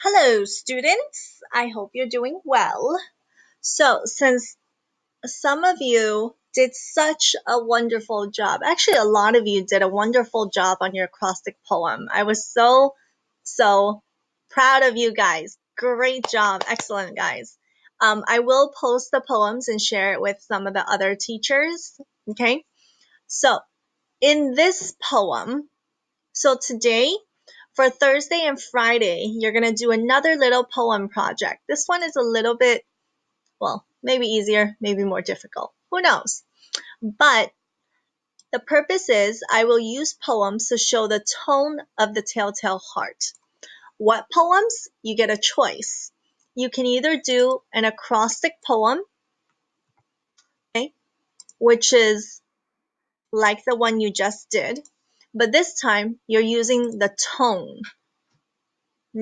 Hello, students. I hope you're doing well. So, since some of you did such a wonderful job, actually, a lot of you did a wonderful job on your acrostic poem. I was so proud of you guys. Great job. Excellent, guys. I will post the poems and share it with some of the other teachers. Okay. So, in this poem, today, for Thursday and Friday, you're going to do another little poem project. This one is a little bit, well, maybe easier, maybe more difficult. Who knows? But the purpose is I will use poems to show the tone of the telltale heart. What poems? You get a choice. You can either do an acrostic poem, okay, which is like the one you just did, but this time you're using the tone.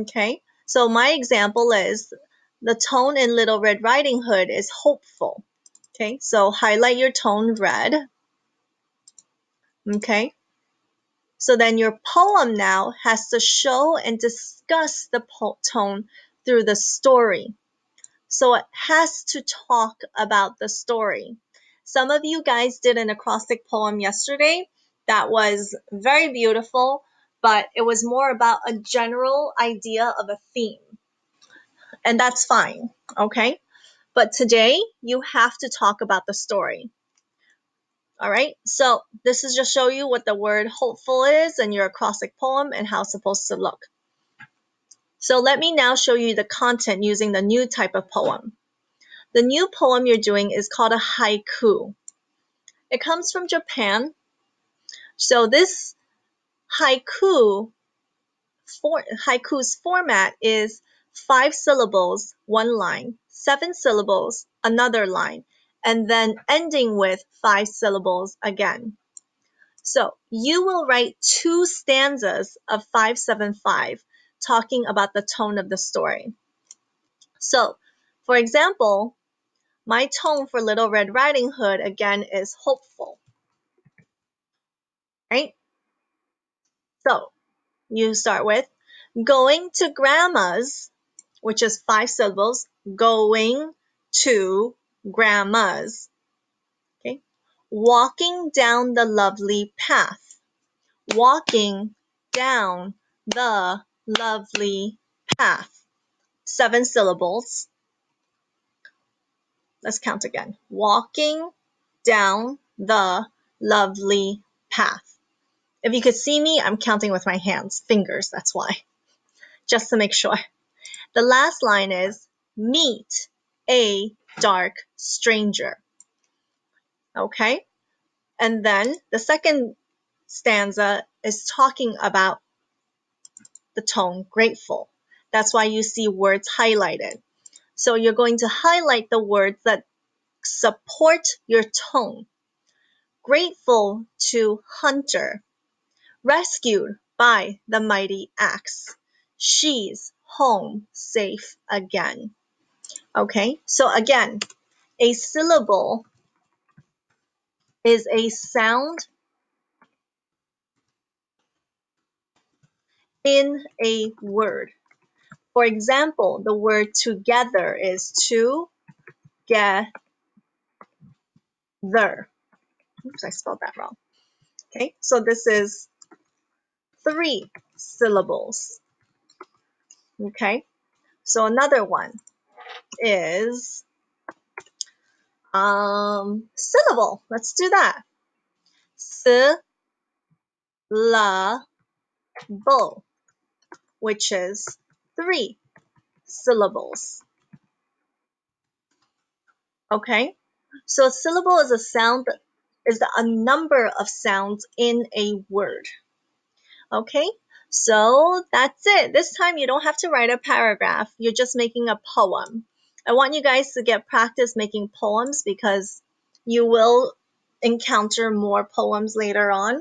Okay, so my example is the tone in Little Red Riding Hood is hopeful. Okay, so highlight your tone red. Okay, so then your poem now has to show and discuss the tone through the story. So it has to talk about the story. Some of you guys did an acrostic poem yesterday that was very beautiful, but it was more about a general idea of a theme. And that's fine, okay? But today, you have to talk about the story. All right, so this is just show you what the word hopeful is in your acrostic poem and how it's supposed to look. So let me now show you the content using the new type of poem. The new poem you're doing is called a haiku. It comes from Japan. So this haiku's format is 5 syllables, one line, 7 syllables, another line, and then ending with 5 syllables again. So you will write 2 stanzas of 575 talking about the tone of the story. So, for example, my tone for Little Red Riding Hood again is hopeful, right? So you start with going to grandma's, which is 5 syllables, going to grandma's. Okay? Walking down the lovely path. Walking down the lovely path. 7 syllables. Let's count again. Walking down the lovely path. If you could see me, I'm counting with my hands, fingers, that's why. Just to make sure. The last line is meet a dark stranger. Okay? And then the second stanza is talking about the tone grateful. That's why you see words highlighted. So you're going to highlight the words that support your tone. Grateful to Hunter, rescued by the mighty axe. She's home safe again. Okay, so again, a syllable is a sound in a word. For example, the word together is together. Oops, I spelled that wrong. Okay, so this is 3 syllables. Okay, so another one is syllable. Let's do that. Syllable, which is 3 syllables. Okay, so a syllable is a number of sounds in a word. Okay, so that's it. This time you don't have to write a paragraph. You're just making a poem. I want you guys to get practice making poems because you will encounter more poems later on.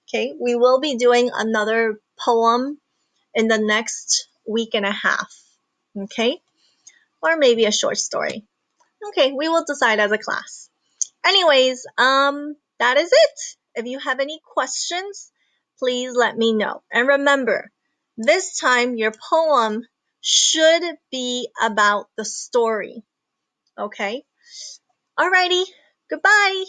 Okay, we will be doing another poem in the next week and a half. Okay, or maybe a short story. Okay, we will decide as a class. Anyways, that is it. If you have any questions, please let me know. And remember, this time your poem should be about the story. Okay? Alrighty, goodbye.